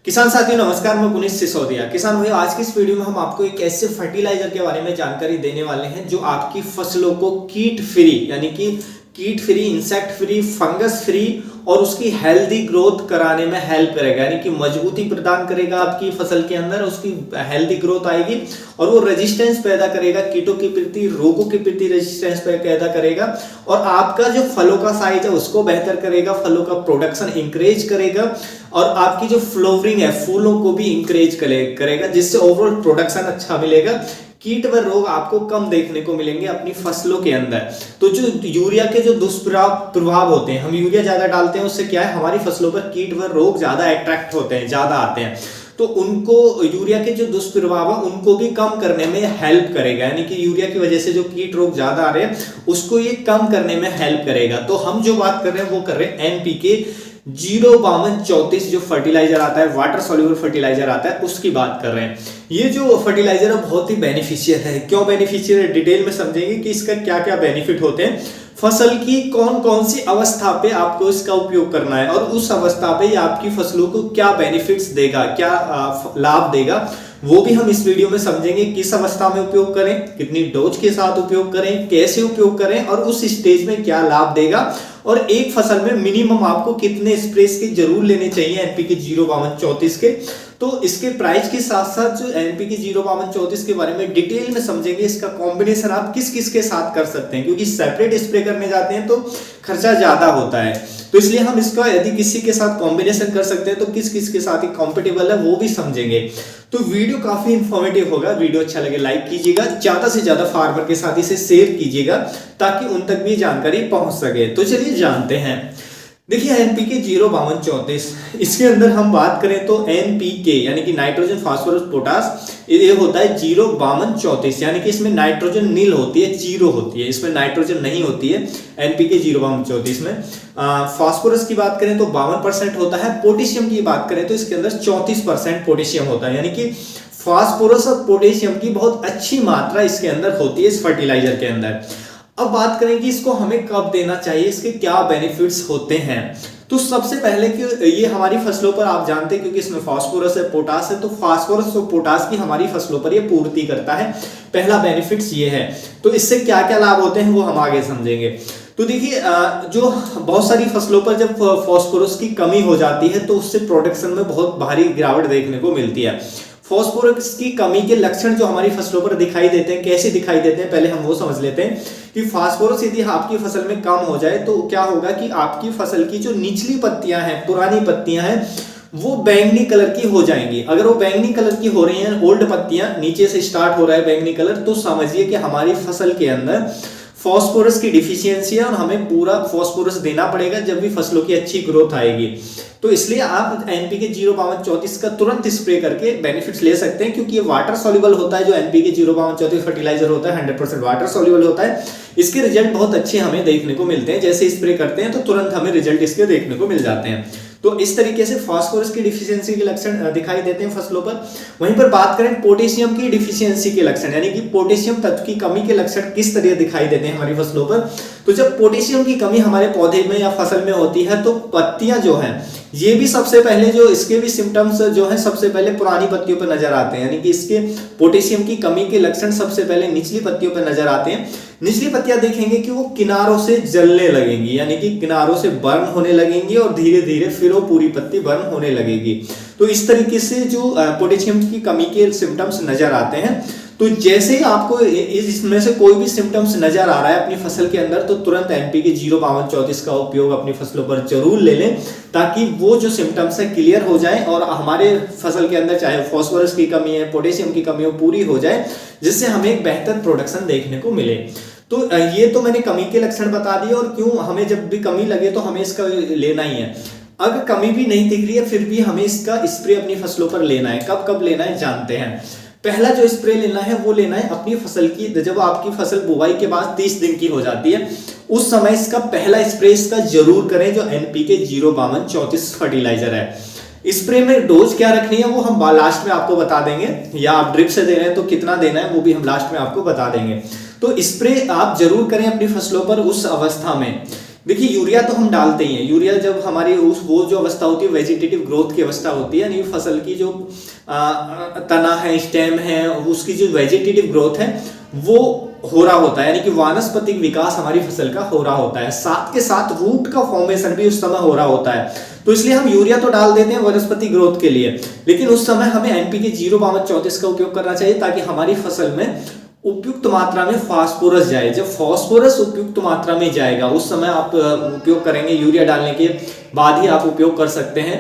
किसान साथियों नमस्कार, मैं पुनीत सिसोदिया। किसान भाई, आज की इस वीडियो में हम आपको एक ऐसे फर्टिलाइजर के बारे में जानकारी देने वाले हैं जो आपकी फसलों को कीट फ्री यानी कि कीट free, insect free, fungus free और उसकी हेल्दी ग्रोथ कराने में हेल्प करेगा, यानी कि मजबूती प्रदान करेगा आपकी फसल के अंदर, उसकी हेल्दी ग्रोथ आएगी और वो रेजिस्टेंस पैदा करेगा, कीटों के प्रति, रोगों के प्रति रेजिस्टेंस पैदा करेगा और आपका जो फलों का साइज है उसको बेहतर करेगा, फलों का प्रोडक्शन इंक्रीज करेगा और आपकी जो फ्लावरिंग है, फूलों को भी इंक्रीज करेगा, जिससे ओवरऑल प्रोडक्शन अच्छा मिलेगा। कीट व रोग आपको कम देखने को मिलेंगे अपनी फसलों के अंदर। तो जो यूरिया के जो दुष्प्रभाव होते हैं, हम यूरिया ज्यादा डालते हैं, उससे क्या है, हमारी फसलों पर कीट व रोग ज्यादा अट्रैक्ट होते हैं, ज्यादा आते हैं। तो उनको यूरिया के जो दुष्प्रभाव है उनको भी कम करने में हेल्प करेगा, यानी कि यूरिया की वजह से जो कीट रोग ज्यादा आ रहे हैं उसको ये कम करने में हेल्प करेगा। तो हम जो बात कर रहे हैं वो कर रहे हैं एनपीके 05234 जो फर्टिलाइजर आता है, वाटर सॉल्युबल फर्टिलाइजर आता है, उसकी बात कर रहे हैं। ये जो फर्टिलाइजर है बहुत ही बेनिफिशियल है। क्यों बेनिफिशियल है, डिटेल में समझेंगे कि इसका क्या क्या बेनिफिट होते हैं, फसल की कौन कौन सी अवस्था पे आपको इसका उपयोग करना है और उस अवस्था पे ये आपकी फसलों को क्या बेनिफिट्स देगा, क्या लाभ देगा, वो भी हम इस वीडियो में समझेंगे। किस अवस्था में उपयोग करें, कितनी डोज के साथ उपयोग करें, कैसे उपयोग करें और उस स्टेज में क्या लाभ देगा और एक फसल में मिनिमम आपको कितने स्प्रेस के जरूर लेने चाहिए एनपीके 05234 के। तो इसके प्राइस के साथ साथ जो एनपीके 05234 के बारे में डिटेल में समझेंगे, इसका कॉम्बिनेशन आप किस किस के साथ कर सकते हैं, क्योंकि सेपरेट स्प्रे करने जाते हैं तो खर्चा ज्यादा होता है। तो इसलिए हम इसका यदि किसी के साथ कॉम्बिनेशन कर सकते हैं तो किस किस के साथ कंपेटेबल है वो भी समझेंगे। तो वीडियो काफी इंफॉर्मेटिव होगा। वीडियो अच्छा लगे लाइक कीजिएगा, ज्यादा से ज्यादा फार्मर के साथ इसे शेयर कीजिएगा ताकि उन तक भी जानकारी पहुंच सके। तो चलिए जानते हैं। देखिए एनपीके 05234, इसके अंदर हम बात करें तो एनपीके यानी कि नाइट्रोजन फास्फोरस पोटास, ये होता है 05234, यानी कि इसमें नाइट्रोजन नील होती है, जीरो होती है, इसमें नाइट्रोजन नहीं होती है एनपीके 05234 में। फास्फोरस की बात करें तो 52% होता है, पोटेशियम की बात करें तो इसके अंदर 34% पोटेशियम होता है, यानी कि फास्फोरस और पोटेशियम की बहुत अच्छी मात्रा इसके अंदर होती है इस फर्टिलाइजर के अंदर। अब बात करें कि इसको हमें कब देना चाहिए, इसके क्या बेनिफिट्स होते हैं। तो सबसे पहले कि ये हमारी फसलों पर आप जानते हैं, क्योंकि इसमें फास्फोरस है, पोटास है, तो फास्फोरस और पोटास की हमारी फसलों पर ये पूर्ति करता है। पहला बेनिफिट्स ये है। तो इससे क्या क्या लाभ होते हैं वो हम आगे समझेंगे। तो देखिए जो बहुत सारी फसलों पर जब फास्फोरस की कमी हो जाती है तो उससे प्रोडक्शन में बहुत भारी गिरावट देखने को मिलती है। फास्फोरस की कमी के लक्षण जो हमारी फसलों पर दिखाई देते हैं, कैसे दिखाई देते हैं, पहले हम वो समझ लेते हैं कि फास्फोरस यदि आपकी फसल में कम हो जाए तो क्या होगा कि आपकी फसल की जो निचली पत्तियां हैं, पुरानी पत्तियां हैं, वो बैंगनी कलर की हो जाएंगी। अगर वो बैंगनी कलर की हो रही हैं, ओल्ड पत्तियां, नीचे से स्टार्ट हो रहा है बैंगनी कलर, तो समझिए कि हमारी फसल के अंदर फास्फोरस की डिफिशियंसी है और हमें पूरा फास्फोरस देना पड़ेगा जब भी फसलों की अच्छी ग्रोथ आएगी। तो इसलिए आप एनपीके 05234 का तुरंत स्प्रे करके बेनिफिट्स ले सकते हैं, क्योंकि ये वाटर सॉल्युबल होता है। जो एनपीके 05234 फर्टिलाइजर होता है 100% वाटर सॉल्युबल होता है। इसके रिजल्ट बहुत अच्छे हमें देखने को मिलते हैं, जैसे स्प्रे करते हैं तो तुरंत हमें रिजल्ट इसके देखने को मिल जाते हैं। तो इस तरीके से फास्फोरस की डिफिशियंसी के लक्षण दिखाई देते हैं फसलों पर। वहीं पर बात करें पोटेशियम की डिफिशियंसी के लक्षण, यानी कि पोटेशियम तत्व की कमी के लक्षण किस तरह दिखाई देते हैं हमारी फसलों पर। तो जब पोटेशियम की कमी हमारे पौधे में या फसल में होती है तो पत्तियां जो हैं, ये भी सबसे पहले जो इसके भी सिम्टम्स जो है सबसे पहले पुरानी पत्तियों पर नजर आते हैं, यानी कि इसके पोटेशियम की कमी के लक्षण सबसे पहले निचली पत्तियों पर नजर आते हैं। निचली पत्तियां देखेंगे कि वो किनारों से जलने लगेंगी, यानी कि किनारों से बर्न होने लगेंगी और धीरे धीरे फिर वो पूरी पत्ती बर्न होने लगेगी। तो इस तरीके से जो पोटेशियम की कमी के सिम्टम्स नजर आते हैं। तो जैसे ही आपको इसमें से कोई भी सिम्टम्स नजर आ रहा है अपनी फसल के अंदर, तो तुरंत एनपीके 05234 का उपयोग अपनी फसलों पर जरूर ले लें, ताकि वो जो सिम्टम्स है क्लियर हो जाए और हमारे फसल के अंदर चाहे फास्फोरस की कमी है, पोटेशियम की कमी हो, पूरी हो जाए, जिससे हमें एक बेहतर प्रोडक्शन देखने को मिले। तो ये तो मैंने कमी के लक्षण बता दिए और क्यों हमें जब भी कमी लगे तो हमें इसका लेना ही है। अगर कमी भी नहीं दिख रही है फिर भी हमें इसका स्प्रे अपनी फसलों पर लेना है। कब कब लेना है जानते हैं। पहला जो स्प्रे लेना है वो लेना है अपनी फसल की, जब आपकी फसल बुवाई के बाद 30 दिन की हो जाती है, उस समय इसका पहला स्प्रे इसका जरूर करें, जो एनपीके 05234 फर्टिलाइजर है। स्प्रे में डोज क्या रखनी है वो हम लास्ट में आपको बता देंगे, या आप ड्रिप से दे रहे हैं तो कितना देना है वो भी हम लास्ट में आपको बता देंगे। तो स्प्रे आप जरूर करें अपनी फसलों पर उस अवस्था में देखिए यूरिया तो हम डालते ही हैं। यूरिया जब हमारी उस वो जो अवस्था होती है वेजिटेटिव ग्रोथ की अवस्था होती है, यानी फसल की जो तना है, स्टेम है, उसकी जो वेजिटेटिव ग्रोथ है वो हो रहा होता है, यानी कि वानस्पतिक विकास हमारी फसल का हो रहा होता है। साथ के साथ रूट का फॉर्मेशन भी उस समय हो रहा होता है। तो इसलिए हम यूरिया तो डाल देते हैं वनस्पति ग्रोथ के लिए, लेकिन उस समय हमें एनपीके 05234 का उपयोग करना चाहिए ताकि हमारी फसल में उपयुक्त मात्रा में फास्फोरस जाए। जब फास्फोरस उपयुक्त मात्रा में जाएगा उस समय आप उपयोग करेंगे। यूरिया डालने के बाद ही आप उपयोग कर सकते हैं।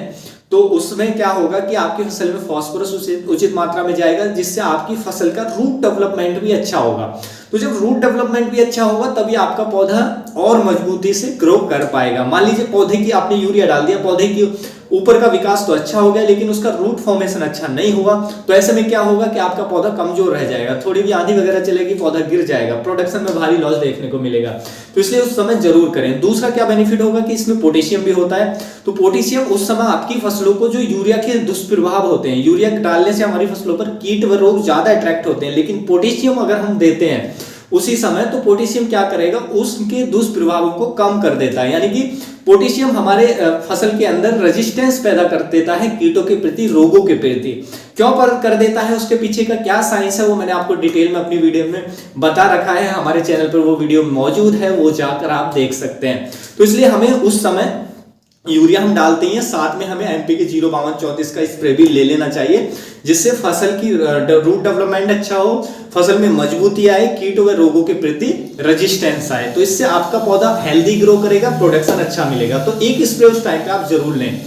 तो उसमें क्या होगा कि आपकी फसल में फास्फोरस उचित मात्रा में जाएगा, जिससे आपकी फसल का रूट डेवलपमेंट भी अच्छा होगा। तो जब रूट डेवलपमेंट भी अच्छा होगा तभी आपका पौधा और मजबूती से ग्रो कर पाएगा। मान लीजिए पौधे की आपने यूरिया डाल दिया, पौधे की ऊपर का विकास तो अच्छा हो गया लेकिन उसका रूट फॉर्मेशन अच्छा नहीं हुआ, तो ऐसे में क्या होगा कि आपका पौधा कमजोर रह जाएगा, थोड़ी भी आंधी वगैरह चलेगी पौधा गिर जाएगा, प्रोडक्शन में भारी लॉस देखने को मिलेगा। तो इसलिए उस समय जरूर करें। दूसरा क्या बेनिफिट होगा कि इसमें पोटेशियम भी होता है। तो पोटेशियम उस समय आपकी फसलों को जो यूरिया के दुष्प्रभाव होते हैं, यूरिया डालने से हमारी फसलों पर कीट व रोग ज्यादा अट्रैक्ट होते हैं, लेकिन पोटेशियम अगर हम देते हैं उसी समय तो पोटेशियम क्या करेगा, उसके दुष्प्रभावों को कम कर देता है। यानी कि पोटेशियम हमारे फसल के अंदर रेजिस्टेंस पैदा कर देता है कीटों के प्रति, रोगों के प्रति। क्यों कर देता है, उसके पीछे का क्या साइंस है वो मैंने आपको डिटेल में अपनी वीडियो में बता रखा है। हमारे चैनल पर वो वीडियो मौजूद है, वो जाकर आप देख सकते हैं। तो इसलिए हमें उस समय यूरिया हम डालते हैं, साथ में हमें एनपीके 05234 का स्प्रे भी ले लेना चाहिए, जिससे फसल की रूट डेवलपमेंट अच्छा हो, फसल में मजबूती आए, कीट व रोगों के प्रति रेजिस्टेंस आए। तो इससे आपका पौधा हेल्दी ग्रो करेगा, प्रोडक्शन अच्छा मिलेगा। तो एक स्प्रे उस टाइम पे आप जरूर लें।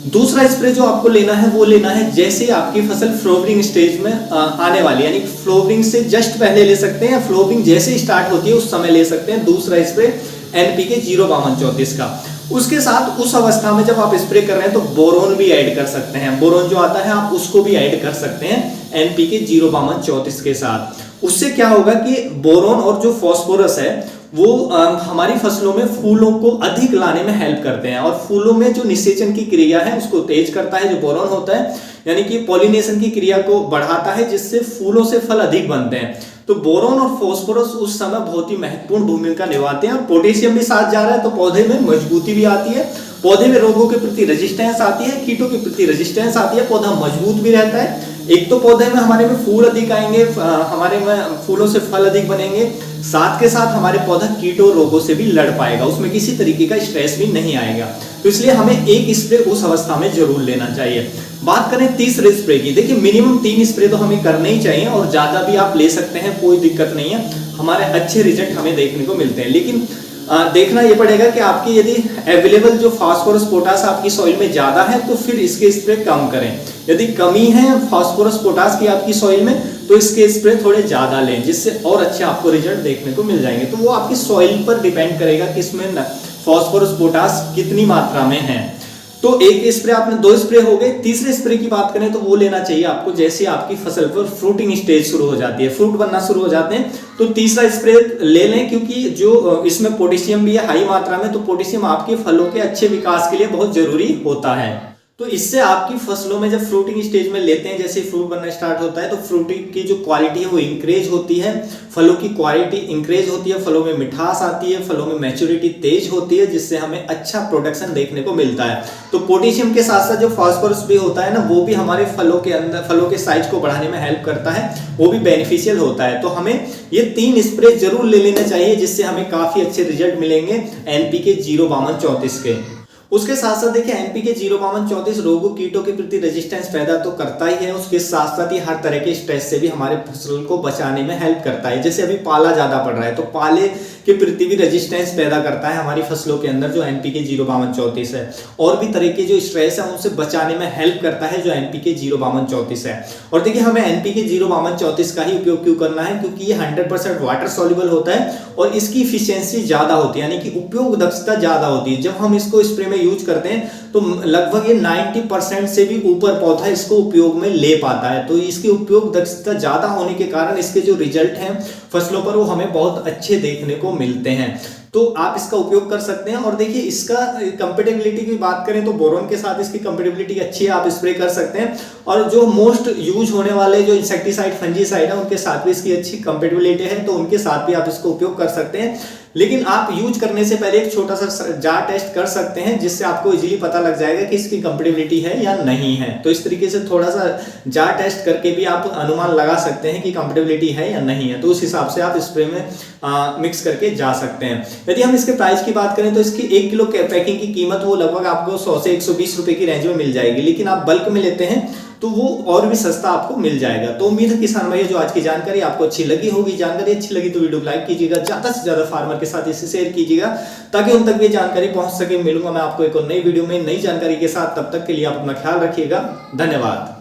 दूसरा स्प्रे जो आपको लेना है वो लेना है जैसे आपकी फसल फ्लोवरिंग स्टेज में आने वाली, यानी फ्लोवरिंग से जस्ट पहले ले सकते हैं, या फ्लोवरिंग जैसे स्टार्ट होती है उस समय ले सकते हैं दूसरा स्प्रे एनपीके 05234 का। उसके साथ उस अवस्था में जब आप स्प्रे कर रहे हैं तो बोरोन भी ऐड कर सकते हैं। बोरोन जो आता है आप उसको भी ऐड कर सकते हैं एनपीके 05234 के साथ। उससे क्या होगा कि बोरोन और जो फास्फोरस है वो हमारी फसलों में फूलों को अधिक लाने में हेल्प करते हैं, और फूलों में जो निषेचन की क्रिया है उसको तेज करता है। जो बोरोन होता है यानी कि पॉलिनेशन की क्रिया को बढ़ाता है, जिससे फूलों से फल अधिक बनते हैं। तो बोरोन और फास्फोरस उस समय बहुत ही महत्वपूर्ण भूमिका निभाते हैं। और पोटेशियम भी साथ जा रहा है तो पौधे में मजबूती भी आती है, पौधे में रोगों के प्रति रेजिस्टेंस आती है, कीटों के प्रति रेजिस्टेंस आती है, पौधा मजबूत भी रहता है। एक तो पौधे में हमारे में फूल अधिक आएंगे, हमारे में फूलों से फल अधिक बनेंगे, साथ के साथ हमारे पौधा कीटों रोगों से भी लड़ पाएगा, उसमें किसी तरीके का स्ट्रेस भी नहीं आएगा। तो इसलिए हमें एक स्प्रे उस अवस्था में जरूर लेना चाहिए। बात करें तीसरे स्प्रे की, देखिए मिनिमम 3 स्प्रे तो हमें करने ही चाहिए, और ज्यादा भी आप ले सकते हैं, कोई दिक्कत नहीं है, हमारे अच्छे रिजल्ट हमें देखने को मिलते हैं। लेकिन देखना ये पड़ेगा कि आपकी यदि अवेलेबल जो फास्फोरस पोटास आपकी सॉइल में ज्यादा है तो फिर इसके स्प्रे कम करें। यदि कमी है फास्फोरस पोटास की आपकी सॉइल में तो इसके स्प्रे थोड़े ज्यादा लें, जिससे और अच्छे आपको रिजल्ट देखने को मिल जाएंगे। तो वो आपकी सॉइल पर डिपेंड करेगा कि इसमें फास्फोरस पोटास कितनी मात्रा में है। तो एक स्प्रे आपने 2 स्प्रे हो गए। तीसरे स्प्रे की बात करें तो वो लेना चाहिए आपको जैसे आपकी फसल पर फ्रूटिंग स्टेज शुरू हो जाती है, फ्रूट बनना शुरू हो जाते हैं, तो तीसरा स्प्रे ले लें, क्योंकि जो इसमें पोटेशियम भी है हाई मात्रा में, तो पोटेशियम आपके फलों के अच्छे विकास के लिए बहुत जरूरी होता है। तो इससे आपकी फसलों में जब फ्रूटिंग स्टेज में लेते हैं, जैसे फ्रूट बनना स्टार्ट होता है, तो फ्रूटिंग की जो क्वालिटी है वो इंक्रीज होती है, फलों की क्वालिटी इंक्रीज होती है, फलों में मिठास आती है, फलों में मैच्योरिटी तेज होती है, जिससे हमें अच्छा प्रोडक्शन देखने को मिलता है। तो पोटेशियम के साथ साथ जो फास्फोरस भी होता है ना, वो भी हमारे फलों के अंदर फलों के साइज को बढ़ाने में हेल्प करता है, वो भी बेनिफिशियल होता है। तो हमें ये 3 स्प्रे जरूर ले लेना चाहिए, जिससे हमें काफी अच्छे रिजल्ट मिलेंगे एनपीके 05234 के। उसके साथ साथ देखिए एनपीके 05234 रोगों कीटों के प्रति रेजिस्टेंस पैदा तो करता ही है, उसके साथ साथ ही हर तरह के स्ट्रेस से भी हमारे फसल को बचाने में हेल्प करता है। जैसे अभी पाला ज्यादा पड़ रहा है तो पाले के प्रति भी रेजिस्टेंस पैदा करता है हमारी फसलों के अंदर जो एनपीके 05234 है। और भी तरह के जो स्ट्रेस है उनसे बचाने में हेल्प करता है जो एनपीके 05234 है। और देखिए हमें एनपीके 05234 का ही उपयोग क्यों करना है, क्योंकि ये 100% वाटर सॉल्युबल होता है और इसकी इफिशियंसी ज्यादा होती है, यानी कि उपयोग दक्षता ज्यादा होती है। जब हम इसको स्प्रे में यूज करते हैं तो लगभग ये 90% से भी ऊपर पौधा इसको उपयोग में ले पाता है। तो इसकी उपयोग दक्षता ज्यादा होने के कारण इसके जो रिजल्ट हैं फसलों पर वो हमें बहुत अच्छे देखने को मिलते हैं। तो आप इसका उपयोग कर सकते हैं। और देखिए इसका कंपेटेबिलिटी की बात करें तो बोरोन के साथ इसकी कंपेटेबिलिटी अच्छी है, आप स्प्रे कर सकते हैं। और जो मोस्ट यूज होने वाले जो इंसेक्टिसाइड फंजीसाइड है उनके साथ भी इसकी अच्छी कंपेटेबिलिटी है, तो उनके साथ भी आप इसको उपयोग कर सकते हैं। लेकिन आप यूज करने से पहले एक छोटा सा जार टेस्ट कर सकते हैं, जिससे आपको इजीली पता लग जाएगा कि इसकी कंपेटेबिलिटी है या नहीं है। तो इस तरीके से थोड़ा सा जार टेस्ट करके भी आप अनुमान लगा सकते हैं कि कंपेटेबिलिटी है या नहीं है। तो उस हिसाब से आप स्प्रे में मिक्स करके जा सकते हैं। यदि हम इसके प्राइस की बात करें तो इसकी 1 किलो पैकिंग की कीमत वो लगभग आपको 100 से 120 रुपए की रेंज में मिल जाएगी, लेकिन आप बल्क में लेते हैं तो वो और भी सस्ता आपको मिल जाएगा। तो उम्मीद है किसान भाई जो आज की जानकारी आपको अच्छी लगी होगी। जानकारी अच्छी लगी तो वीडियो को लाइक कीजिएगा, ज्यादा से ज्यादा फार्मर के साथ इसे शेयर कीजिएगा ताकि उन तक भी जानकारी पहुंच सके। मिलूंगा मैं आपको एक और नई वीडियो में नई जानकारी के साथ, तब तक के लिए आप अपना ख्याल रखिएगा। धन्यवाद।